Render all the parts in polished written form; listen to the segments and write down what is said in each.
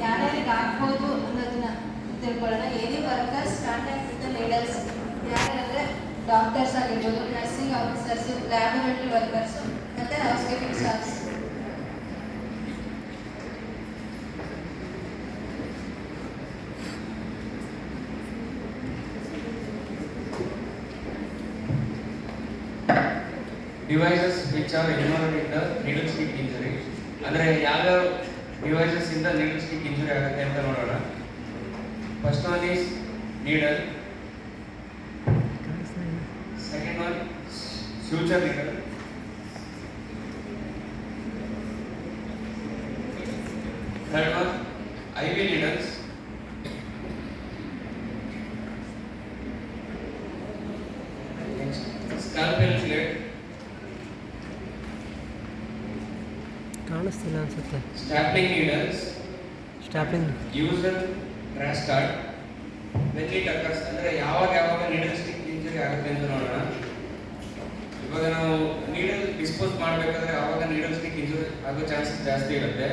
ಯಾರ್ಯಾರಿಗೆ ಆಗ್ಬೋದು ಅನ್ನೋದನ್ನ ತಿಳ್ಕೊಳ್ಳೋಣ. Any workers contact with the needles, ಯಾರ್ಯಾರಂದರೆ ಡಾಕ್ಟರ್ಸ್ ಆಗಿರ್ಬೋದು, ನರ್ಸಿಂಗ್ ಆಫೀಸರ್ಸ್, ಲ್ಯಾಬೊರೇಟರಿ ವರ್ಕರ್ಸ್ ಮತ್ತು housekeeping staffs. Devices which are involved in the needle stick injury, ಅಂದರೆ ಯಾವ್ಯಾವ ಡಿವೈಸಸ್ ಇಂದ ನೀಡಲ್ ಸ್ಟಿಕ್ ಇಂಜುರಿ ಆಗುತ್ತೆ ಅಂತ ನೋಡೋಣ. First one is needle, second one future needle, third one IV needles, scalpel blade, ಕಾಣಿಸ್ತಿಲ್ಲ ಅನ್ಸುತ್ತೆ. stapling needles, used rash guard, when it occurs, ಅಂದರೆ ಯಾವಾಗ ನೀಡಲ್ ಸ್ಟಿಕ್ ಇಂಜುರಿ ಆಗುತ್ತೆ ಅಂತ ನೋಡೋಣ. ಇವಾಗ ನಾವು ನೀಡಲ್ ಡಿಸ್ಪೋಸ್ ಮಾಡಬೇಕಾದ್ರೆ ಆವಾಗ ನೀಡಲ್ ಸ್ಟಿಕ್ ಇಂಜುರಿ ಆಗೋ ಚಾನ್ಸಸ್ ಜಾಸ್ತಿ ಇರುತ್ತೆ.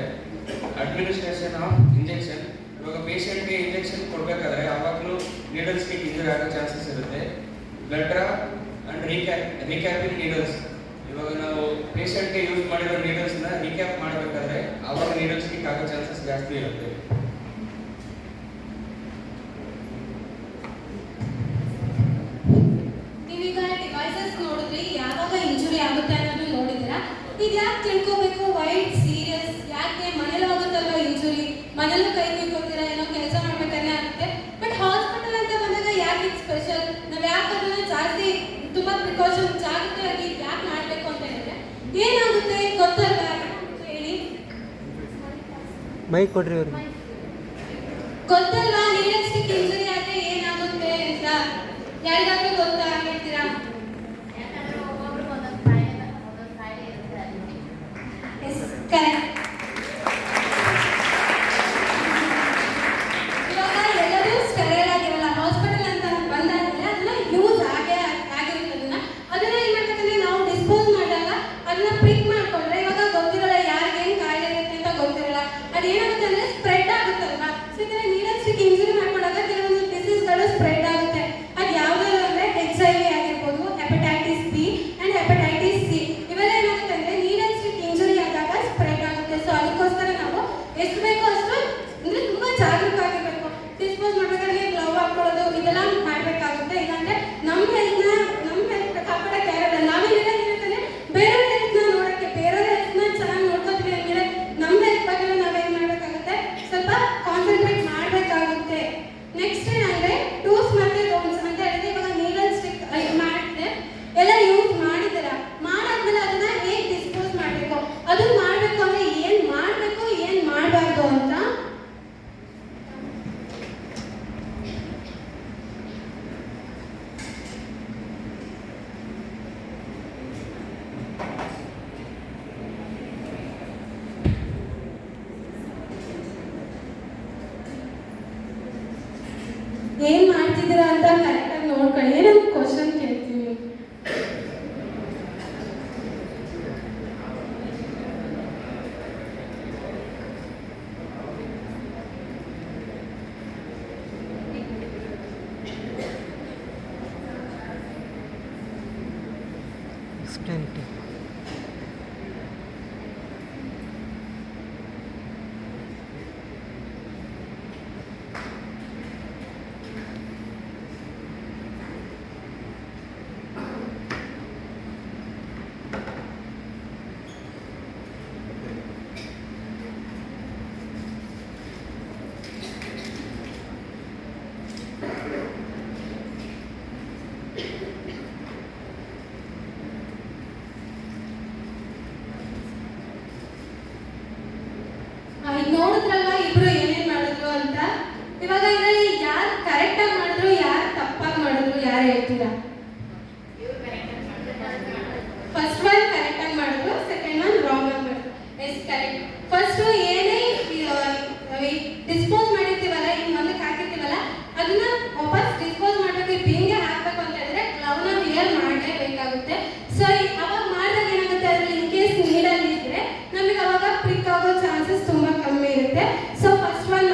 ಅಡ್ಮಿನಿಸ್ಟ್ರೇಷನ್ ಆಫ್ ಇಂಜೆಕ್ಷನ್, ಇವಾಗ ಪೇಷಂಟ್ಗೆ ಇಂಜೆಕ್ಷನ್ ಕೊಡಬೇಕಾದ್ರೆ ಆವಾಗಲೂ ನೀಡಲ್ ಸ್ಟಿಕ್ ಇಂಜುರಿ ಆಗೋ ಚಾನ್ಸಸ್ ಇರುತ್ತೆ. ಬ್ಲಡ್ ಡ್ರಾ ಅಂಡ್ ರೀಕ್ಯಾಪಿಂಗ್ ನೀಡಲ್ಸ್, ಇವಾಗ ನಾವು ಪೇಷಂಟ್ಗೆ ಯೂಸ್ ಮಾಡಿರೋ ನೀಡಲ್ಸ್ನ ರೀಕ್ಯಾಪ್ ಮಾಡಬೇಕಾದ್ರೆ ಆವಾಗ ನೀಡಲ್ ಸ್ಟಿಕ್ ಆಗೋ ಚಾನ್ಸಸ್ ಜಾಸ್ತಿ ಇರುತ್ತೆ. ನೀವೀಗ ಡಿವೈಸಸ್ ನೋಡಿದ್ರಿ, ಯಾವಾಗ ಇಂಜುರಿ ಆಗುತ್ತೆ ಅನ್ನೋದು ನೋಡಿದ್ದೀರಾ. ಇದು ಯಾಕೆ ತಿಳ್ಕೋಬೇಕು, ವೈಟ್ ಸೀರಿಯಸ್, ಯಾಕೆ ಮನೇಲಿ ಆಗುತ್ತಲ್ವ ಇಂಜುರಿ, ಮನೇಲೂ ಕೈ ಕುಯ್ಕೋತೀರಾ, ಏನೋ ಕೆಲಸ ಮಾಡ್ಬೇಕಾದ್ರೆ ಆಗುತ್ತೆ. ಬಟ್ ಹಾಸ್ಪಿಟಲ್ ಅಂತ ಬಂದಾಗ ಯಾಕೆ ಇದು ಸ್ಪೆಷಲ್, ನಾವು ಯಾಕೆ ಅದನ್ನ ಜಾಸ್ತಿ ತುಂಬ ಪ್ರಿಕಾಷನ್ ಜಾಗ್ರತೆಯಾಗಿ ಯಾಕೆ ಮಾಡಬೇಕು ಅಂತ ಹೇಳಿದ್ರೆ ಏನಾಗುತ್ತೆ ಗೊತ್ತಲ್ವಾ ಹೇಳಿ, ಮೈಕ್ ಕೊಡ್ರಿ ಅವ್ರಿಗೆ. ಗೊತ್ತಲ್ವಾ ನೀಡಲ್ ಸ್ಟಿಕ್ ಇಂಜುರಿ ಆದರೆ ಏನಾಗುತ್ತೆ ಅಂತ ಯಾರಿಗಾದ್ರೂ ಗೊತ್ತಾ ಹೇಳ್ತೀರಾ? Yes, correct. ಇವಾಗ ಎಲ್ಲರೂ ಸ್ಟೆರೈಲ್ ಆಗಿರಲ್ಲ, ಹಾಸ್ಪಿಟಲ್ ಅಂತ ಬಂದಾದ್ಮೇಲೆ ಅದನ್ನ ಯೂಸ್ ಆಗಿರುತ್ತೆ. ಅದನ್ನ ಏನ್ ಮಾಡ್ಬೇಕಂದ್ರೆ ನಾವು ಡಿಸ್ಪೋಸ್ ಮಾಡಿದಾಗ ಅದನ್ನ ಪ್ರಿಕ್ ಮಾಡ್ಕೊಂಡ್ರೆ ಇವಾಗ ಗೊತ್ತಿರಲ್ಲ ಯಾರಿಗೇನು ಕಾಯಿಲೆ ಇರುತ್ತೆ ಅಂತ ಗೊತ್ತಿರಲ್ಲ, ಅದೇನಾಗುತ್ತೆ ಅಂದ್ರೆ ಸ್ಪ್ರೆಡ್ ಆಗುತ್ತಲ್ವಾ. ಸೊ ಇದನ್ನ ನೀಡಲ್ ಸ್ಟಿಕ್ ಇಂಜುರಿ ಮಾಡ್ಕೊಂಡಾಗ ಕೆಲವೊಂದು ಡಿಸೀಸ್ಗಳು ಸ್ಪ್ರೆಡ್ ಆಗುತ್ತೆ. ಅದು ಯಾವ್ದಾದ್ರು ಅಂದ್ರೆ HIV ಆಗಿರ್ಬೋದು, hepatitis B and hepatitis C. ಇವೆಲ್ಲ ಏನಾಗುತ್ತೆ ಅಂದ್ರೆ ನೀಡಲ್ ಸ್ಟಿಕ್ ಇಂಜುರಿ ಆದಾಗ ಸ್ಪ್ರೆಡ್ ಆಗುತ್ತೆ. ಸೊ ಅದಕ್ಕೋಸ್ಕರ ನಾವು ಎಷ್ಟು ಬೇಕೋ ಅಷ್ಟು ಅಂದ್ರೆ ತುಂಬಾ ಜಾಗರೂಕರಾಗಿರ್ಬೇಕು. ಡಿಸ್ಪೋಸ್ ಮಾಡ್ಬೇಕಾದ್ರೆ ಗ್ಲೌ ಹಾಕೊಳ್ಳೋದು ಇದೆಲ್ಲ ಮಾಡ್ಬೇಕಾಗುತ್ತೆ. ಇಲ್ಲಾಂದ್ರೆ ನಮ್ಮ ಹೆಲ್ತ್ ಕಾಪಾಡಕ್ಕೆ ಯಾರಲ್ಲ, ನಾವೇನಿರುತ್ತೆ ಬೇರೆಯವ್ರ ಹೆಲ್ತ್ನ ನೋಡಕ್ಕೆ, ಬೇರೆಯವ್ರ ಹೆಲ್ತ್ನ ಚೆನ್ನಾಗಿ ನೋಡ್ಕೋತೀವಿ ಅಂದ್ರೆ ನಮ್ಮ ಹೆಲ್ತ್ ಬಗ್ಗೆ ನಾವೇನ್ ಮಾಡ್ಬೇಕಾಗುತ್ತೆ, ಸ್ವಲ್ಪ ಕಾನ್ಸಂಟ್ರೇಟ್ ಮಾಡ್ಬೇಕಾಗುತ್ತೆ. ನೆಕ್ಸ್ಟ್ ಏನಂದ್ರೆ ಡೂಸ್ ಮತ್ತೆ ಡೋಂಟ್ಸ್ ಅಂತ ಹೇಳಿದ್ರೆ, ಇವಾಗ ನೀಡಲ್ ಸ್ಟಿಕ್ ಮಾಡಿದ್ರೆ ಎಲ್ಲ ಯೂಸ್ ಮಾಡಿದಾರ, ಮಾಡಾದ್ಮೇಲೆ ಅದನ್ನ ಹೇಗೆ ಡಿಸ್ಪೋಸ್ ಮಾಡಬೇಕು, ಅದನ್ನ ಮಾಡಬೇಕು ಅಂದ್ರೆ ಏನ್ ಮಾಡಬೇಕು ಏನ್ ಮಾಡಬಾರ್ದು ಅಂತ ಏನ್ ಮಾಡ್ತಿದ್ದೀರಾ ಅಂತ ಕರೆಕ್ಟಾಗಿ ನೋಡ್ಕೊಳ್ಳಿ. ಏನೋ ಕ್ವಶನ್ ಕೇಳ್ತೀವಿ. Explain to. ಈಗ ನೋಡಿದ್ರಲ್ವಾ ಇಬ್ರು ಏನೇನ್ ಮಾಡಿದ್ರು ಅಂತ. ಇವಾಗ ಇದರಲ್ಲಿ ಯಾರು ಕರೆಕ್ಟ್ ಆಗಿ ಮಾಡಿದ್ರು, ಯಾರು ತಪ್ಪಾಗಿ ಮಾಡಿದ್ರು, ಯಾರು ಹೇಳ್ತೀರಾ? ಫಸ್ಟ್ ಒನ್ ಕರೆಕ್ಟ್ ಆಗಿ ಮಾಡಿದ್ರು, ಸೆಕೆಂಡ್ ಒನ್ ರಾಂಗ್ ಆಗಿ ಮಾಡಿದ್ರು. Yes, correct. ಫಸ್ಟ್ ಏನೇ ಡಿಸ್ಪೋಸ್ ಮಾಡಿರ್ತೀವಲ್ಲ, ಈಗ ಒಂದಕ್ಕೆ ಹಾಕಿರ್ತೀವಲ್ಲ, ಅದನ್ನ ವಾಪಸ್ ಡಿಸ್ಪೋಸ್ ಮಾಡಬೇಕು, ಬಿಂಗೆ ಹಾಕ್ಬೇಕು ಅಂತ ಹೇಳಿದ್ರೆ ಗ್ಲೌನ ವಿಯರ್ ಮಾಡಲೇಬೇಕಾಗುತ್ತೆ. ಸೊ ಅವಾಗ ಮಾಡಿದಾಗ ಏನಾಗುತ್ತೆ, ಅದ್ರಲ್ಲಿ ಇನ್ ಕೇಸ್ ನೀಡಲ್ ಇದ್ರೆ ನಮಗೆ ಅವಾಗ ಪ್ರಿಕ್ ಆಗೋ ಚಾನ್ಸಸ್ ತುಂಬಾ ಕಮ್ಮಿ ಇರುತ್ತೆ. ಸೊ ಫಸ್ಟ್ ಒನ್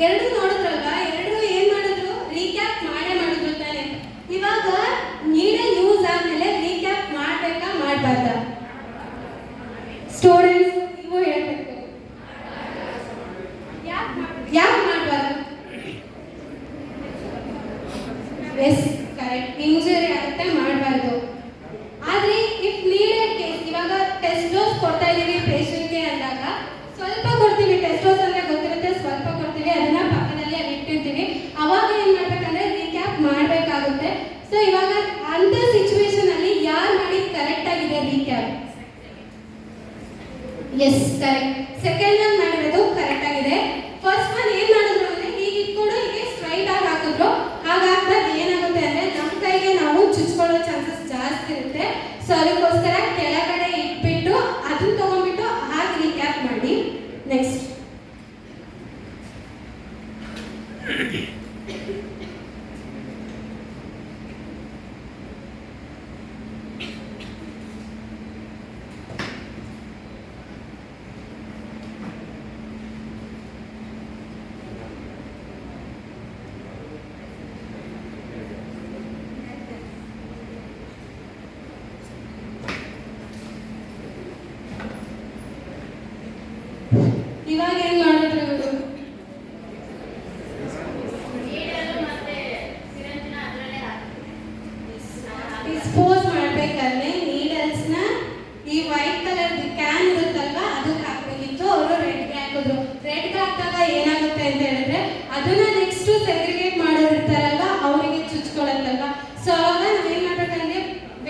ಎರಡು ನೋಡಿದ್ರಲ್ವಾ, ಎರಡು ಏನ್ ಮಾಡಿದ್ರು, ರೀಕ್ಯಾಪ್ ಮಾಡೇ ಮಾಡಿದ್ರು ತಾನೆ. ಇವಾಗ ನೀಡಲ್ ಯೂಸ್ ಆದ್ಮೇಲೆ ರೀಕ್ಯಾಪ್ ಮಾಡ್ಬೇಕಾ ಮಾಡಬಾರ್ದಾ? ಸ್ಟೂಡೆಂಟ್ಸ್ ನೀವು ಹೇಳ್ಬೇಕು, ಯಾಕೆ ಮಾಡಬಾರ್ದು? ಎಸ್ ಕರೆಕ್ಟ್, ಇಂಜುರಿ ಆಗುತ್ತೆ, ಮಾಡಬಾರ್ದು. ಆದ್ರೆ ಇಫ್ ನೀಡೆಡ್ ಕೇಸ್, ಇವಾಗ ಟೆಸ್ಟ್ ಡೋಸ್ ಕೊಡ್ತಾ ಇದೀವಿ ಪೇಷಂಟ್ಗೆ ಅಂದಾಗ ಸ್ವಲ್ಪ ಕೊಡ್ತೀವಿ, ಟೆಸ್ಟ್ ಡೋಸ್ ಅಂದ್ರೆ ಗೊತ್ತಿರುತ್ತೆ, ಸ್ವಲ್ಪ ಕೊಡ್ತೀವಿ, ಅದನ್ನ ಪಕ್ಕದಲ್ಲಿ ಅಲ್ಲಿ ಇಟ್ಟಿರ್ತೀವಿ. ಅವಾಗ ಏನ್ ಮಾಡ್ಬೇಕಂದ್ರೆ ರೀಕ್ಯಾಪ್ ಮಾಡ್ಬೇಕಾಗುತ್ತೆ. ಸೊ ಇವಾಗ ಅಂತ ಸಿಚುವೇಶನ್ ಅಲ್ಲಿ ಯಾರು ಮಾಡಿದ್ ಕರೆಕ್ಟ್ ಆಗಿದೆ recap? Yes correct, second one ಮಾಡಿರೋದು ಕರೆಕ್ಟ್ ಆಗಿದೆ. ಫಸ್ಟ್ ಒನ್ ಏನ್ ಮಾಡಿದ್ರು ಅಂದ್ರೆ ಈಗ ಇಟ್ಕೊಂಡು ಹೀಗೆ ಸ್ಟ್ರೈಟ್ ಆಗಿ ಹಾಕಿದ್ರು. ಹಾಗಾಗ್ದಾಗ ಏನಾಗುತ್ತೆ ಅಂದ್ರೆ ನಮ್ಮ ಕೈಗೆ ನಾವು ಚುಚ್ಕೊಳ್ಳೋ ಚಾನ್ಸಸ್ ಜಾಸ್ತಿ ಇರುತ್ತೆ. ಸೊ ಅದಕ್ಕೋಸ್ಕರ ಕೆಳಗಡೆ ಇಟ್ಬಿಟ್ಟು ಅದನ್ನ ತಗೊಂಡ್ಬಿಟ್ಟು ಹಾಗೆ ರೀಕ್ಯಾಪ್ ಮಾಡಿ. ನೆಕ್ಸ್ಟ್ ಇವಾಗ ಏನ್ ಮಾಡಿದ್ರು ಇವರು? ಡಿಸ್ಪೋಸ್ ಮಾಡ್ಬೇಕಾದ್ರೆ ನೀಡಲ್ಸ್ನ ಈ ವೈಟ್ ಕಲರ್ ಕ್ಯಾನ್ ಇರುತ್ತಲ್ವಾ ಅದಕ್ಕೆ ಹಾಕ್ಬೇಕಿತ್ತು. ಅವರು ರೆಡ್ಗೆ ಹಾಕಿದ್ರು. ರೆಡ್ಗೆ ಹಾಕಿದಾಗ ಏನಾಗುತ್ತೆ ಅಂತ ಹೇಳಿದ್ರೆ ಅದನ್ನ ನೆಕ್ಸ್ಟ್ ಸೆಗ್ರಿಗೇಟ್ ಮಾಡೋರು ಇರ್ತಾರಲ್ವಾ ಅವರಿಗೆ ಚುಚ್ಕೊಳ್ಳುತ್ತಲ್ವಾ. ಸೊ ಅವಾಗ ನಾವು ಏನ್ ಮಾಡ್ಬೇಕಂದ್ರೆ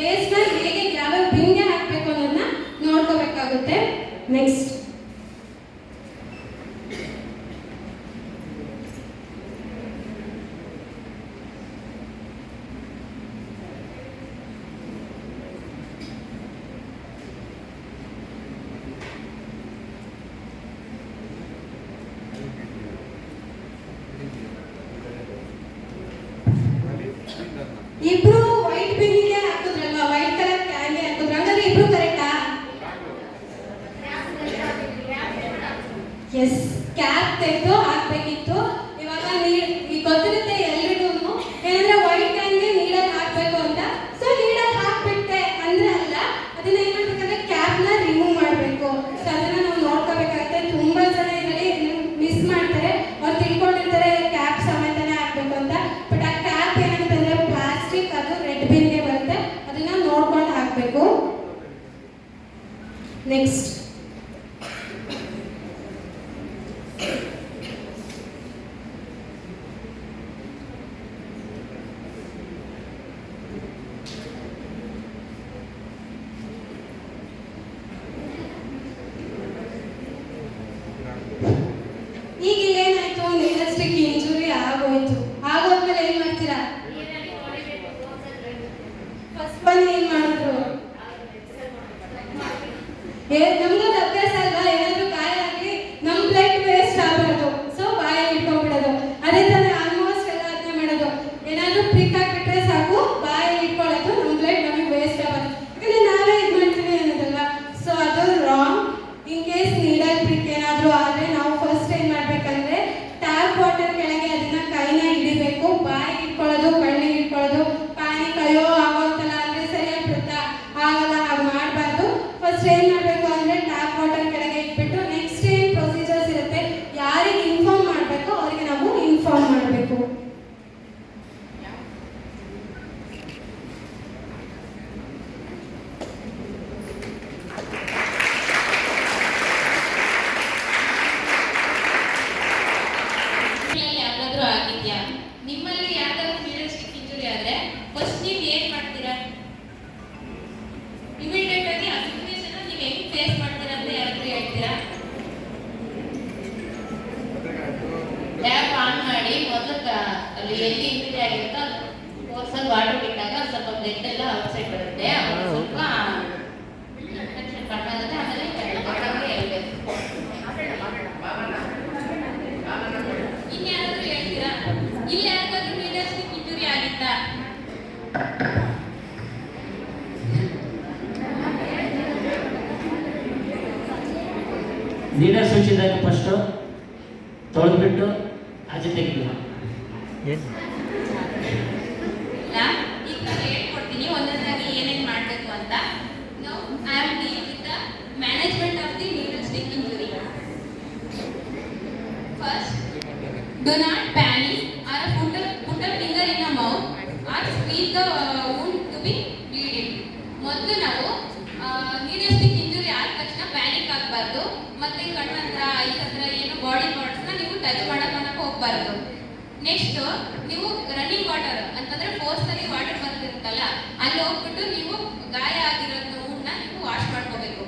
ವೇಸ್ಟ್ ನ ಹೇಗೆ ಯಾವ ಬಿನ್ಗೆ ಹಾಕ್ಬೇಕು ಅನ್ನೋದನ್ನ ನೋಡ್ಕೋಬೇಕಾಗುತ್ತೆ. ನೆಕ್ಸ್ಟ್ ಇಬ್ರು ವೈಟ್ ಬಿನ್ನಿಗೆ ಹಾಕಿದ್ರಲ್ವಾ, ವೈಟ್ ಕಲರ್ ಕ್ಯಾನ್ಗೆ ಹಾಕಿದ್ರು. ಹಂಗಾದ್ರೆ ಇಬ್ರು ಕರೆಕ್ಟಾ? ಎಸ್, ಕ್ಯಾಪ್ ತೆಗೆದು ಹಾಕ್ಬೇಕಿತ್ತು. ಇವಾಗ ಈಗ ಗೊತ್ತಿರುತ್ತೆ ಎಲ್ರಿಗೂ ಏನಂದ್ರೆ ವೈಟ್ ಕ್ಯಾನ್ಗೆ ನೀಡಲ್ ಹಾಕ್ಬೇಕು ಅಂತ. ಸೊ ನೀಡಲ್ ಹಾಕ್ಬಿಟ್ಟೆ ಅಂದ್ರೆ ಅಲ್ಲ, ಅದನ್ನ ಏನ್ ಮಾಡ್ಬೇಕಂದ್ರೆ ಕ್ಯಾಪ್ ನ ರಿಮೂವ್ ಮಾಡ್ಬೇಕು. ಸೊ ಅದನ್ನ ನಾವು ನೋಡ್ಕೋಬೇಕಾಗುತ್ತೆ. ತುಂಬಾ ಜನ ಇದರಲ್ಲಿ ಮಿಸ್ ಮಾಡ್ತಾರೆ, ಅವ್ರು ತಿಳ್ಕೊಂಡಿರ್ತಾರೆ ಕ್ಯಾಪ್ ಸಮೇತನೇ ಹಾಕ್ಬೇಕು ಅಂತ. ಬಟ್ ಆ ಕ್ಯಾಪ್ ಏನಂತಂದ್ರೆ ಪ್ಲಾಸ್ಟಿಕ್, ಅದು ರೆಡ್ ಬಿನ್ಗೆ ಬರುತ್ತೆ, ಅದನ್ನ ನೋಡ್ಕೊಂಡು ಹಾಕ್ಬೇಕು. ನೆಕ್ಸ್ಟ್ ಈಗ ಇಲ್ಲೇನಾಯ್ತು, ನೀಡಲ್ಸ್ಟಿಕ್ ಇಂಜುರಿ ಆಗೋಯ್ತು. ಆಗೋದ್ಮೇಲೆ ಏನ್ ಮಾಡ್ತೀರಾ? ಫಸ್ಟ್ ಒನ್ ಏನ್ ಮಾಡಿದ್ರು? ನಮ್ದು ಅಭ್ಯಾಸ ಅಲ್ವಾ, ಏನಾದ್ರು ಗಾಯ ಆಗಿ ನಮ್ ಬ್ಲಡ್ ವೇಸ್ಟ್ ಆಗಬಾರ್ದು. ಸೊ ಬಾಯಲ್ಲಿ ಇಟ್ಕೊಂಡ್ಬಿಡೋದು. ಅದೇ ತರ ಆಲ್ಮೋಸ್ಟ್ ಎಲ್ಲ ಅದನ್ನೇ ಮಾಡೋದು. ಏನಾದ್ರು ಪ್ರಿಕ್ ಹಾಕ್ಬಿಟ್ರೆ ಸಾಕು, ಬಾಯಲ್ಲಿ ಇಟ್ಕೊಳ್ಳೋದು, ನಮ್ ಬ್ಲಡ್ ನಮಗೆ ವೇಸ್ಟ್ ಆಗಬಾರ್ದು. ಯಾಕಂದ್ರೆ ನಾವೇ ಇದು ಮಾಡ್ತೀವಿ ಅನ್ನೋದಲ್ವಾ. ಸೊ ಅದು wrong. In case needle prick ಏನಾದ್ರು ಆದ್ರೆ ನಾವು ಫಸ್ಟ್ ಏನ್ ಮಾಡ್ಬೇಕಂದ್ರೆ ಟ್ಯಾಪ್ ವಾಟರ್ ಕೆಳಗೆ ಅದನ್ನ ಕೈನ ಹಿಡಿಬೇಕು. ಬಾಯಿಗೆ ಇಟ್ಕೊಳ್ಳೋದು, ಕಣ್ಣಿಗೆ ಇಟ್ಕೊಳ್ಳೋದು, ಪ್ಯಾನಿಕ್ ಅಯ್ಯೋ ಆಗೋಯ್ತಲ್ಲ ಅಂದ್ರೆ ಸರಿಯಾಗಿ ಬಿಡುತ್ತಾ? ಆಗಲ್ಲ, ಹಾಗೆ ಮಾಡಬಾರ್ದು. ಫಸ್ಟ್ ಏನ್ ಮಾಡ್ಬೇಕು ಅಂದ್ರೆ ಟ್ಯಾಪ್ ವಾಟರ್ ಕೆಳಗೆ ಇಟ್ಬಿಟ್ಟು ನೆಕ್ಸ್ಟ್ ಏನ್ ಪ್ರೊಸೀಜರ್ಸ್ ಇರುತ್ತೆ, ಯಾರಿಗೆ ಇನ್ಫಾರ್ಮ್ ಮಾಡ್ಬೇಕು ಅವರಿಗೆ ನಾವು ಇನ್ಫಾರ್ಮ್ ಮಾಡಬೇಕು. ಯಾವ್ದಾದ್ರು ಆಗಿದ್ಯಾ? ನಿಮ್ಮಲ್ಲಿ ಯಾವ್ದಾದ್ರು ನೀಡಲ್ಸ್ಟಿಕ್ ಇಂಜುರಿ ಆದ್ರೆ ಫಸ್ಟ್ ನೀವು ಏನ್ ಮಾಡ್ತೀರಾ? ಇಮಿಡಿಯೇಟ್ ಆಗಿ ಆ ಸಿಚುವೇಶನ್ ನೀವು ಹೆಂಗ್ ಫೇಸ್ ಮಾಡ್ತೀರಾ ಅಂತ ಯಾರಾದ್ರೂ ಹೇಳ್ತೀರಾ? ಟ್ಯಾಪ್ ಆನ್ ಮಾಡಿ ಮೊದಲು ಅಲ್ಲಿ ಎಲ್ಲಿ ಇಂಜುರಿ ಆಗಿರುತ್ತೋ ಫೋರ್ಸಲ್ಲಿ ವಾಟರ್ ಬಿಟ್ಟಾಗ ಸ್ವಲ್ಪ ಬ್ಲಡ್ ಎಲ್ಲ ಔಟ್ಸೈಡ್ ಬರುತ್ತೆ. ಅವಾಗ ಸ್ವಲ್ಪ ಇನ್ಫೆಕ್ಷನ್ ಕಡಿಮೆ ಆಗುತ್ತೆ. ಆಮೇಲೆ ಹೇಳ್ಬೇಕು. ಇನ್ಯಾರಾದ್ರೂ ಹೇಳ್ತೀರಾ? ಇಲ್ಲಿ ಯಾರಿಗಾದ್ರೂ ನೀಡಲ್ಸ್ಟಿಕ್ ಇಂಜುರಿ ಆಗಿತ್ತಾ? ನೀಡಲ್ ಸ್ವಿಚ್ಚಿದಾಗ ಫಸ್ಟು ತೊಳೆದ್ಬಿಟ್ಟು ಆಚೆ ತೆಗಿಲ್ಲ. ಈಗ ಹೇಳ್ಕೊಡ್ತೀನಿ ಒಂದೊಂದಾಗಿ ಏನೇನು ಮಾಡಬೇಕು ಅಂತ. ನಾವು I am deal with the management of the needle stick injury. First, do not panic or put a finger in the mouth or squeeze the wound to be bleeding. ಮೊದಲು ನಾವು ನೀಡಲ್ ಸ್ಟಿಕ್ ಇಂಜುರಿ ಆದ ತಕ್ಷಣ panic ಆಗಬಾರ್ದು, ಮತ್ತೆ ಕಣ್ಣು ಹತ್ರ ice ಹತ್ರ ಏನು ಬಾಡಿ ಪಾರ್ಟ್ಸ್ನ ನೀವು ಟಚ್ ಮಾಡಕ್ಕೆ ಹೋಗಬಾರ್ದು. ನೆಕ್ಸ್ಟ್, ನೀವು ರನ್ನಿಂಗ್ ವಾಟರ್ ಅಂತಂದ್ರೆ ಫೋರ್ಸಲ್ಲಿ ವಾಟರ್ ಬರ್ತಿರುತ್ತಲ್ಲ, ಅಲ್ಲಿ ಹೋಗ್ಬಿಟ್ಟು ನೀವು ಗಾಯ ಆಗಿರೋ wound ನ ನೀವು ವಾಶ್ ಮಾಡ್ಕೋಬೇಕು.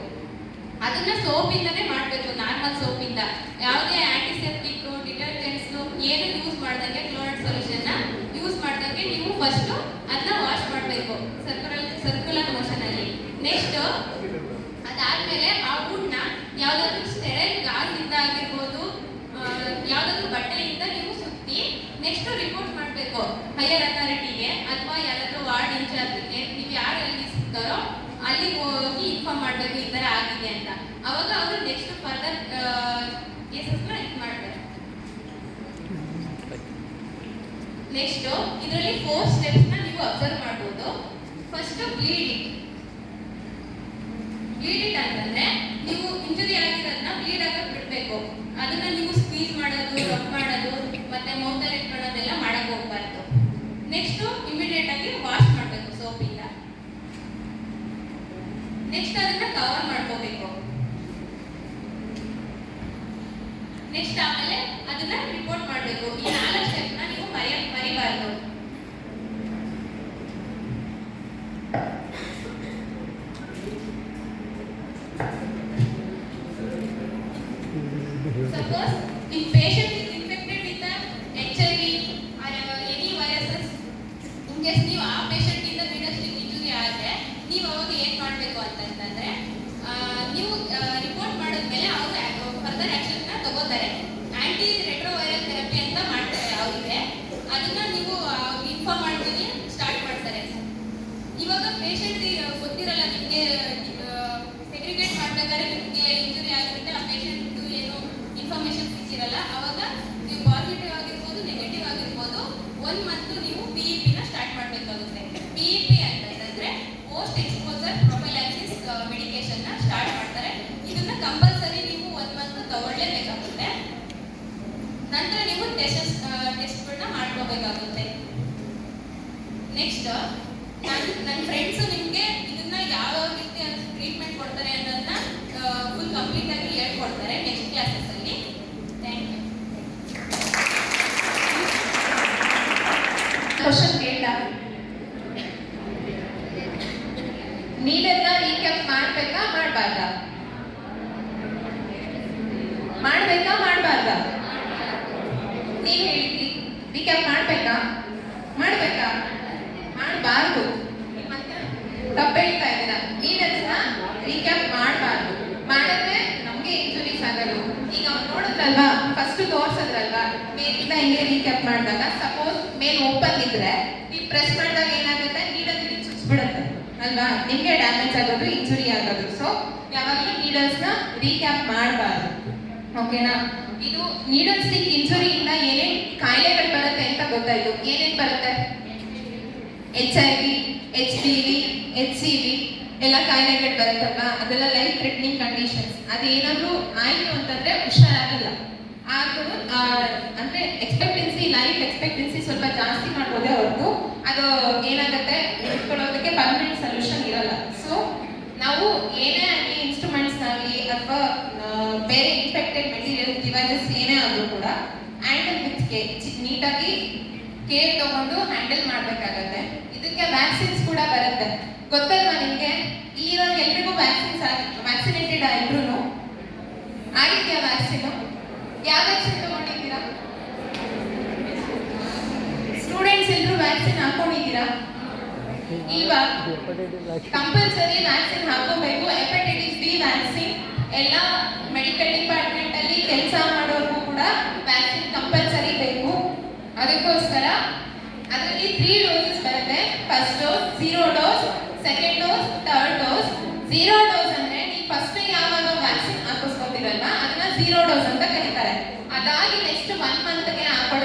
ಅದನ್ನ ಸೋಪಿಂದನೇ ಮಾಡಬೇಕು, ನಾರ್ಮಲ್ ಸೋಪಿಂದ. ಯಾವುದೇ ಆಂಟಿಸೆಪ್ಟಿಕ್ ಡಿಟರ್ಜೆಂಟ್ಸ್ ಏನು ಯೂಸ್ ಮಾಡ್ದಂಗೆ ಕ್ಲೋರೈಡ್ ಸೊಲ್ಯೂಷನ್ ಯೂಸ್ ಮಾಡ್ದಂಗೆ ನೀವು ಫಸ್ಟ್ ಅದನ್ನ ವಾಶ್ ಮಾಡಬೇಕು ಸರ್ಕ್ಯುಲರ್ ಮೋಷನ್ ಅಲ್ಲಿ. ನೆಕ್ಸ್ಟ್, ಅದಾದ್ಮೇಲೆ ಆ wound ನ ಯಾವ್ದಾದ್ರು ಸ್ಟೆರೈಲ್ ಗಾಜಿಂದ ಆಗಿರ್ಬೋದು, ಯಾವ್ದಾದ್ರು ಬಟ್ಟೆಯಿಂದ ನೀವು ಸುತ್ತಿ ನೆಕ್ಸ್ಟ್ ರಿಪೋರ್ಟ್ ಮಾಡಬೇಕು ಹೈಯರ್ ಅಥಾರಿಟಿಗೆ ಅಥವಾ ಯಾರಾದ್ರೂ ವಾರ್ಡ್ ಇನ್ಚಾರ್ಜ್ಗೆ. ನೀವು ಯಾರಲ್ಲಿ ಸಿಗ್ತಾರೋ ಅಲ್ಲಿಗೆ ಹೋಗಿ ಇನ್ಫಾರ್ಮ್ ಮಾಡಬೇಕು ಈ ಥರ ಆಗಿದೆ ಅಂತ. ಅವಾಗ ಅವರು ನೆಕ್ಸ್ಟ್ ಫರ್ದರ್ ಕೇಸಸ್ನ ಇದು ಮಾಡ್ತಾರೆ. ನೆಕ್ಸ್ಟ್, ಇದರಲ್ಲಿ 4 ಸ್ಟೆಪ್ಸ್ನ ನೀವು ಅಬ್ಸರ್ವ್ ಮಾಡ್ಬೋದು. First, bleeding. ಬ್ಲೀಡಿಂಗ್ ಅಂತಂದ್ರೆ ನೀವು ಇಂಜುರಿ ಆಗಿರೋದನ್ನ ಬ್ಲೀಡ್ ಆಗಕ್ಕೆ ಬಿಡಬೇಕು. ಅದನ್ನ ನೀವು ಸ್ಕ್ವೀಸ್ ಮಾಡೋದು, ರಬ್ ಮಾಡೋದು, ಮತ್ತೆ ಮೌತಲ್ಲಿ ಇಟ್ಕೊಳ್ಳೋದೆಲ್ಲ ಮಾಡಕ್ ಹೋಗ್ಬಾರ್ದು. ನೆಕ್ಸ್ಟ್, ಇಮಿಡಿಯೇಟ್ ಆಗಿ ವಾಶ್ ಮಾಡಬೇಕು ಸೋಪಿಂದ. ನೆಕ್ಸ್ಟ್, ಅದನ್ನ ಕವರ್ ಮಾಡ್ಕೋಬೇಕು. ನೆಕ್ಸ್ಟ್, ಆಮೇಲೆ ಅದನ್ನ ರಿಪೋರ್ಟ್ ಮಾಡಬೇಕು. ಈ 4 ಸ್ಟೆಪ್ನ ನೀವು ಮರಿಬಾರ್ದು. Suppose if patient is infected with HIV or any viruses, in case ನೀವು ಆ ಪೇಷಂಟ್ ಇಂದ ನೀಡಲ್ ಸ್ಟಿಕ್ ಇಂಜುರಿ ಆದರೆ ನೀವು ಅವಾಗ ಏನು ಮಾಡಬೇಕು ಅಂತಂದ್ರೆ, ನೀವು ರಿಪೋರ್ಟ್ ಮಾಡಿದ್ಮೇಲೆ ಅವರು ಫರ್ದರ್ ಆಕ್ಷನ್ನ ತಗೋತಾರೆ. ಆಂಟಿ ರೆಟ್ರೋವೈರಲ್ ಥೆರಪಿ ಅಂತ ಮಾಡ್ತಾರೆ ಅವರಿಗೆ. ಅದನ್ನ ನೀವು ಇನ್ಫಾರ್ಮ್ ಮಾಡ್ತೀನಿ ಸ್ಟಾರ್ಟ್ ಮಾಡ್ತಾರೆ. ಇವಾಗ ಪೇಷಂಟ್ ಗೊತ್ತಿರಲ್ಲ ನಿಮಗೆ, ಸೆಗ್ರಿಗೇಟ್ ಮಾಡ್ಬೇಕಾದ್ರೆ ನಿಮಗೆ ಇಂಜುರಿ ಆಗಿರುತ್ತೆ, ಆ ಪೇಷಂಟ್ ಏನು ಇನ್ಫಾರ್ಮೇಶನ್ ಸಿಕ್ಕಿರಲ್ಲ. ಅವಾಗ ನೀವು ಪಾಸಿಟಿವ್ ಆಗಿರ್ಬೋದು, ನೆಗೆಟಿವ್ ಆಗಿರ್ಬೋದು, 1 ಮಂತ್ ನೀವು PEP ನ ಸ್ಟಾರ್ಟ್ ಮಾಡಬೇಕಾಗುತ್ತೆ. PEP ಅಂತಂದ್ರೆ ಪೋಸ್ಟ್ ಎಕ್ಸ್ಪೋಸರ್ ಪ್ರೊಫೈಲಾಕ್ಸಿಸ್ ಮೆಡಿಕೇಶನ್ ನ ಸ್ಟಾರ್ಟ್ ಮಾಡ್ತಾರೆ. ಇದನ್ನ ಕಂಪಲ್ಸರಿ ನೀವು 1 ಮಂತ್ ತಗೊಳ್ಳೇಬೇಕಾಗುತ್ತೆ. ನಂತರ ನೀವು ಟೆಸ್ಟ್ಗಳನ್ನ ಮಾಡ್ಕೋಬೇಕಾಗುತ್ತೆ. ನೆಕ್ಸ್ಟ್, ನನ್ನ ಫ್ರೆಂಡ್ಸು ನಿಮಗೆ ಇದನ್ನ ಯಾವ ರೀತಿ ಟ್ರೀಟ್ಮೆಂಟ್ ಕೊಡ್ತಾರೆ ಅನ್ನೋದನ್ನ ಫುಲ್ ಕಂಪ್ಲೀಟ್ ಆಗಿ ಹೇಳ್ಕೊಡ್ತಾರೆ ನೆಕ್ಸ್ಟ್ ಕ್ಲಾಸಸ್ ಅಲ್ಲಿ. Thank you. ಕ್ವಶನ್ ಕೇಳ, ನೀವೆಲ್ಲ ರೀಕ್ಯಾಪ್ ಮಾಡ್ಬೇಕಾ ಮಾಡಬಾರ್ದಾ? ಮಾಡ್ಬೇಕಾ ಮಾಡಬಾರ್ದಾ? ನೀವು ಹೇಳಿದ್ರಿ ರೀಕ್ಯಾಪ್ ಮಾಡ್ಬೇಕಾ ಮಾಡಬೇಕಾ? ಮಾಡಬಾರ್ದು. ತಪ್ಪು ಹೇಳ್ತಾ ಇದ್ದೀರಾ. ನೀಡಲ್ಸ್ನ ರೀಕ್ಯಾಪ್ ಮಾಡಬಾರ್ದು. ಮಾಡಿದ್ರೆ ನಮಗೆ ಇಂಜುರೀಸ್ ಆಗೋದು. ಈಗ ಅವ್ರು ನೋಡಿದ್ರಲ್ವಾ, ಫಸ್ಟ್ ತೋರ್ಸದ್ರಲ್ವಾ, ಮೇಲಿಂದ ಹಿಂಗೆ ರೀಕ್ಯಾಪ್ ಮಾಡಿದಾಗ ಸಪೋಸ್ ಮೇಲ್ ಓಪನ್ ಇದ್ರೆ ನೀವು ಪ್ರೆಸ್ ಮಾಡಿದಾಗ ಏನಾಗುತ್ತೆ, ನೀಡಲ್ ಚುಚ್ಚಿಬಿಡುತ್ತೆ ಅಲ್ವಾ, ನಿಮಗೆ ಡ್ಯಾಮೇಜ್ ಆಗೋದು, ಇಂಜುರಿ ಆಗೋದು. ಸೊ ಯಾವಾಗಲೂ ನೀಡಲ್ಸ್ನ ರೀಕ್ಯಾಪ್ ಮಾಡಬಾರ್ದು. ಓಕೆನಾ? ಇದು ನೀಡಲ್ ಸ್ಟಿಕ್ ಇಂಜುರಿಯಿಂದ ಏನೇನು ಕಾಯಿಲೆಗಳು ಬರುತ್ತೆ ಅಂತ ಗೊತ್ತಾಯ್ತು. ಏನೇನು ಬರುತ್ತೆ? HIV, HPV, HCV ಎಲ್ಲ ಕಾಯಿಲೆಗಳು ಬರುತ್ತಲ್ವಾ, ಅದೆಲ್ಲ ಲೈಫ್ ಥ್ರೆಟ್ನಿಂಗ್ ಕಂಡೀಷನ್ಸ್. ಅದೇನಾದ್ರೂ ಆಯ್ತು ಅಂತಂದ್ರೆ ಹುಷಾರಾಗಲ್ಲ. ಆದ್ರೂ ಅಂದ್ರೆ ಲೈಫ್ ಎಕ್ಸ್ಪೆಕ್ಟೆನ್ಸಿ ಸ್ವಲ್ಪ ಜಾಸ್ತಿ ಮಾಡ್ಬೋದೇ ಹೊರತು ಅದು ಏನಾಗುತ್ತೆ, ಉಳ್ಕೊಳ್ಳೋದಕ್ಕೆ ಪರ್ಮನೆಂಟ್ ಸೊಲ್ಯೂಷನ್ ಇರಲ್ಲ. ಸೊ ನಾವು ಏನೇ ಆಗಲಿ ಇನ್ಸ್ಟ್ರೂಮೆಂಟ್ಸ್ನಾಗಲಿ ಅಥವಾ ಬೇರೆ ಇನ್ಫೆಕ್ಟೆಡ್ ಮೆಟೀರಿಯಲ್ ಡಿವೈಸಸ್ ಏನೇ ಆದರೂ ಕೂಡ ಹ್ಯಾಂಡಲ್ ವಿತ್ ನೀಟಾಗಿ ಕೇರ್ ತಗೊಂಡು ಹ್ಯಾಂಡಲ್ ಮಾಡಬೇಕಾಗತ್ತೆ. ಇದಕ್ಕೆ ವ್ಯಾಕ್ಸಿನ್ಸ್ ಕೂಡ ಬರುತ್ತೆ, ಗೊತ್ತಲ್ವಾ ನಿಮಗೆ? ಇಲ್ಲಿರೋ ಎಲ್ರಿಗೂ ವ್ಯಾಕ್ಸಿನೇಟೆಡ್ ಎಲ್ರೂ ಆಗಿದೆಯಾ ವ್ಯಾಕ್ಸಿನ್? ಯಾವ ವ್ಯಾಕ್ಸಿನ್ ತಗೊಂಡಿದ್ದೀರಾ? ಸ್ಟೂಡೆಂಟ್ಸ್ ಎಲ್ಲರೂ ವ್ಯಾಕ್ಸಿನ್ ಹಾಕೊಂಡಿದ್ದೀರಾ? ಇಲ್ವಾ? ಕಂಪಲ್ಸರಿ ವ್ಯಾಕ್ಸಿನ್ ಹಾಕೋಬೇಕು. ಹೆಪಟೈಟಿಸ್ ಬಿ ವ್ಯಾಕ್ಸಿನ್ ಎಲ್ಲ ಮೆಡಿಕಲ್ ಡಿಪಾರ್ಟ್ಮೆಂಟ್ ಅಲ್ಲಿ ಕೆಲಸ ಮಾಡೋರ್ಗೂ ಕೂಡ ವ್ಯಾಕ್ಸಿನ್ ಕಂಪಲ್ಸರಿ ಬೇಕು. ಅದಕ್ಕೋಸ್ಕರ ಅದರಲ್ಲಿ 3 ಡೋಸಸ್ ಬರುತ್ತೆ. First dose, 0 dose, second dose, third dose. 0 dose ಅಂದ್ರೆ ನೀವು ಫಸ್ಟ್ ಯಾವಾಗ ವ್ಯಾಕ್ಸಿನ್ ಹಾಕಿಸ್ಕೊತೀರಲ್ವಾ ಅದನ್ನ 0 ಡೋಸ್ ಅಂತ ಕರೀತಾರೆ. ಅದಾಗಿ ನೆಕ್ಸ್ಟ್ 1 ಮಂತ್ಗೆ ಹಾಕೊಳ್ಳೋ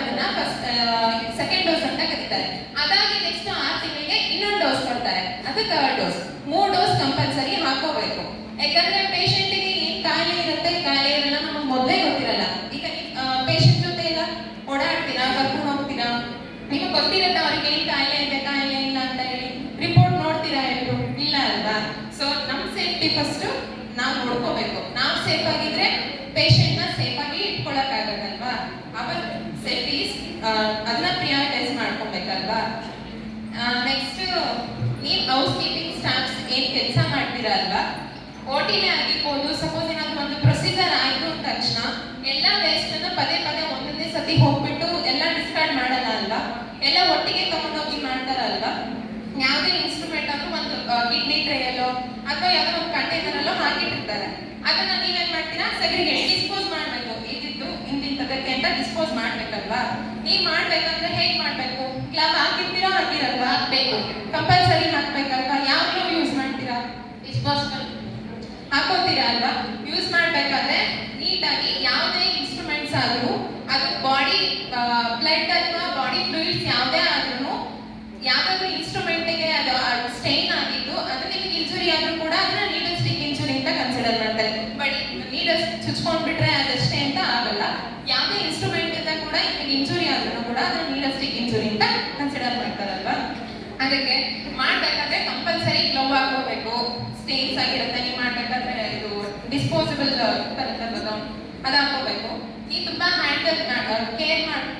ಕಂಪಲ್ಸರಿ ಹಾಕೋಬೇಕು. ಯಾಕಂದ್ರೆ ಪೇಷಂಟಿಗೆ ಏನ್ ಕಾಯಿಲೆ ಇರುತ್ತೆ, ಕಾಯಿಲೆ ಇರಲ್ಲ ನಮಗೆ ಮೊದಲೇ ಗೊತ್ತಿರಲ್ಲ. ಈಗ ಪೇಷಂಟ್ ಜೊತೆ ಎಲ್ಲ ಓಡಾಡ್ತೀರಾ, ಕರ್ಕೊಂಡು ಹೋಗ್ತೀರಾ, ನಿಮಗೆ ಗೊತ್ತಿರುತ್ತೆ ಅವ್ರಿಗೆ ಏನ್ ಕಾಯಿಲೆ ಇದೆ, ಕಾಯಿಲೆ ಇಲ್ಲ ಅಂತ ಹೇಳಿ. ರಿಪೋರ್ಟ್ ನೋಡ್ತೀರಾ ಎಲ್ಲರೂ? ಇಲ್ಲ ಅಲ್ವಾ? ಸೊ ನಮ್ಮ ಸೇಫ್ಟಿ ಫಸ್ಟ್ ನಾವು ನೋಡ್ಕೋಬೇಕು. ನಾವು ಸೇಫ್ ಆಗಿದ್ರೆ ಪೇಷಂಟ್ ನ ಸೇಫ್ ಆಗಿ ಇಟ್ಕೊಳಕ್ಕಾಗತ್ತಲ್ವಾ? ಅವರ್ ಸೇಫ್ಟಿ ಅದನ್ನ ಪ್ರಿಯಾರಿಟೈಸ್ ಮಾಡ್ಕೊಬೇಕಲ್ವಾ? ನೆಕ್ಸ್ಟ್, ನೀವು ಹೌಸ್ ಕೀಪಿಂಗ್ ಸ್ಟಾಫ್ಸ್ ಏನ್ ಕೆಲಸ ಮಾಡ್ತೀರಾ ಅಲ್ವಾ, ಓಟಿನೇ ಆಗಿರ್ಬೋದು. ಸಪೋಸ್ ಏನಾದ್ರು ಒಂದು ಪ್ರೊಸೀಜರ್ ಆಯ್ತು ಅಂದ ತಕ್ಷಣ ಎಲ್ಲ ವೇಸ್ಟ್ ಅನ್ನ ಪದೇ ಪದೇ ಒಂದೊಂದೇ ಸತಿ ಹೋಗ್ಬಿಟ್ಟು ಎಲ್ಲ ಡಿಸ್ಕಾರ್ಡ್ ಮಾಡಲ್ಲ ಅಲ್ವಾ, ಎಲ್ಲ ಒಟ್ಟಿಗೆ ತಗೊಂಡೋಗಿ ಮಾಡ್ತಾರಲ್ವಾ. ಯಾವುದೇ ಇನ್ಸ್ಟ್ರೂಮೆಂಟ್ ಆದ್ರೂ ಒಂದು ಕಿಡ್ನಿ ಟ್ರೇಯಲ್ಲೋ ಅಥವಾ ಯಾವುದೋ ಒಂದು ಕಂಟೈನರ್ ಅಲ್ಲೋ ಹಾಕಿಟ್ಟಿರ್ತಾರೆ. ಅದನ್ನ ನೀವೇನ್ ಮಾಡ್ತೀರಾ, ಸೆಗ್ರಿಗೇಟ್ ಡಿಸ್ಪೋಸ್ ಮಾಡ್ಬೇಕು. ಇದಿದ್ದು ಇಂತಿಂತದಕ್ಕೆ ಅಂತ ಡಿಸ್ಪೋಸ್ ಮಾಡ್ಬೇಕಲ್ವಾ. ನೀವ್ ಮಾಡ್ಬೇಕಂದ್ರೆ ಹೇಗ್ ಮಾಡ್ಬೇಕು? ಗ್ಲವ್ ಹಾಕಿರ್ತೀರಾ, ಹಾಕಿರಲ್ವಾ? ಹಾಕ್ಬೇಕು. ಕಂಪಲ್ಸರಿ ಹಾಕ್ಬೇಕಲ್ವಾ? ಯಾವ ಗ್ಲವ್ ಯೂಸ್ ಮಾಡ್ತೀರಾ? ಡಿಸ್ಪೋಸಬಲ್ ಹಾಕೋತೀರಾ ಅಲ್ವಾ? ಯೂಸ್ ಮಾಡ್ಬೇಕಾದ್ರೆ ನೀಟಾಗಿ ಯಾವುದೇ ಇನ್ಸ್ಟ್ರೂಮೆಂಟ್ಸ್ ಆದ್ರೂ ಅದು ಬಾಡಿ ಬ್ಲಡ್ ಅಥವಾ ಬಾಡಿ ಫ್ಲೂಯಿಡ್ಸ್ ಯಾವುದೇ ಆದ್ರೂ ಯಾವ್ದಾದ್ರು ಇನ್ಸ್ಟ್ರೂಮೆಂಟ್ಗೆ ಅದು ಸ್ಟೈನ್ ಆಗಿದ್ದು ಅದು ನಿಮಗೆ ಇಂಜುರಿ ಆದ್ರೂ ಕೂಡ ಅದನ್ನ ನೀಡಲ್ ಸ್ಟಿಕ್ ಇಂಜುರಿ ಅಂತ ಕನ್ಸಿಡರ್ ಮಾಡ್ತಾರೆ. ಬಟ್ ನೀಡಲ್ ಚುಚ್ಕೊಂಡ್ಬಿಟ್ರೆ ಅದಷ್ಟೇ ಅಂತ ಆಗಲ್ಲ. ಯಾವುದೇ ಇನ್ಸ್ಟ್ರೂಮೆಂಟ್ ಇಂದ ಕೂಡ ನಿಮಗೆ ಇಂಜುರಿ ಆದ್ರೂ ಕೂಡ ಅದನ್ನ ನೀಡಲ್ ಸ್ಟಿಕ್ ಇಂಜುರಿ ಅಂತ ಕನ್ಸಿಡರ್ ಮಾಡ್ತಾರಲ್ವಾ. ಅದಕ್ಕೆ ಮಾಡ್ಬೇಕಾದ್ರೆ ಕಂಪಲ್ಸರಿ ಗ್ಲೌ ಹಾಕೋಬೇಕು. ಸ್ಟೇನ್ಸ್ ಆಗಿರುತ್ತೆ, ನೀವು ಮಾಡ್ಬೇಕಾದ್ರೆ ಇದು ಡಿಸ್ಪೋಸಬಲ್ ಬರುತ್ತಲ್ಲ ಅದು ಹಾಕೋಬೇಕು. ನೀವು ತುಂಬಾ ಹ್ಯಾಂಡಲ್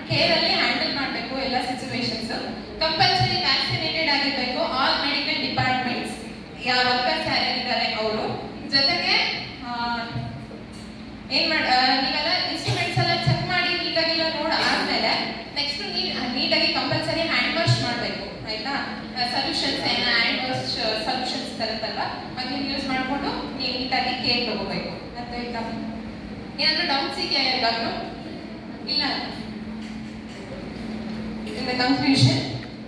ಕೇರ್ ಅಲ್ಲಿ ಹ್ಯಾಂಡಲ್ ಮಾಡಬೇಕು ಎಲ್ಲ ಸಿಚುವೇಶನ್ಸ್. ಕಂಪಲ್ಸರಿ ವ್ಯಾಕ್ಸಿನೇಟೆಡ್ ಆಗಿರ್ಬೇಕು ಆಲ್ ಮೆಡಿಕಲ್ ಡಿಪಾರ್ಟ್ಮೆಂಟ್ಸ್, ಯಾವ ವರ್ಕರ್ಸ್ ಯಾರ್ಯಾರಿದ್ದಾರೆ ಅವರು. ಜೊತೆಗೆ ನೀವೆಲ್ಲ ಇನ್ಸ್ಟ್ರೂಮೆಂಟ್ಸ್ ಎಲ್ಲ ಚೆಕ್ ಮಾಡಿ ನೀಟಾಗೆಲ್ಲ ಆದ್ಮೇಲೆ ನೆಕ್ಸ್ಟ್ ನೀಟಾಗಿ ಕಂಪಲ್ಸರಿ ಹ್ಯಾಂಡ್ ವಾಶ್ ಮಾಡಬೇಕು, ಆಯ್ತಾ? ಸೊಲ್ಯೂಷನ್ಸ್ ಹ್ಯಾಂಡ್ ವಾಶ್ ಸೊಲ್ಯೂಷನ್ಸ್ ತರುತ್ತಲ್ವಾ, ಅದನ್ನ ಯೂಸ್ ಮಾಡಿಕೊಂಡು ನೀವು ನೀಟಾಗಿ ಕೇರ್ ತಗೋಬೇಕು. ಅಂತ ಆಯ್ತಾ? ಏನಾದರೂ ಡೌಟ್ಸ್ ಇದೆಯಾ ಯಾರಿಗಾದ್ರು? ಇಲ್ಲ. In the conclusion,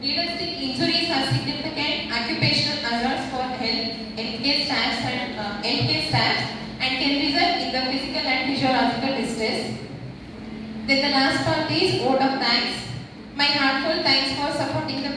needle stick injuries are significant occupational hazards for healthcare staffs and can result in the physical and physiological distress. Then the last part is vote of thanks. My heartfelt thanks for supporting the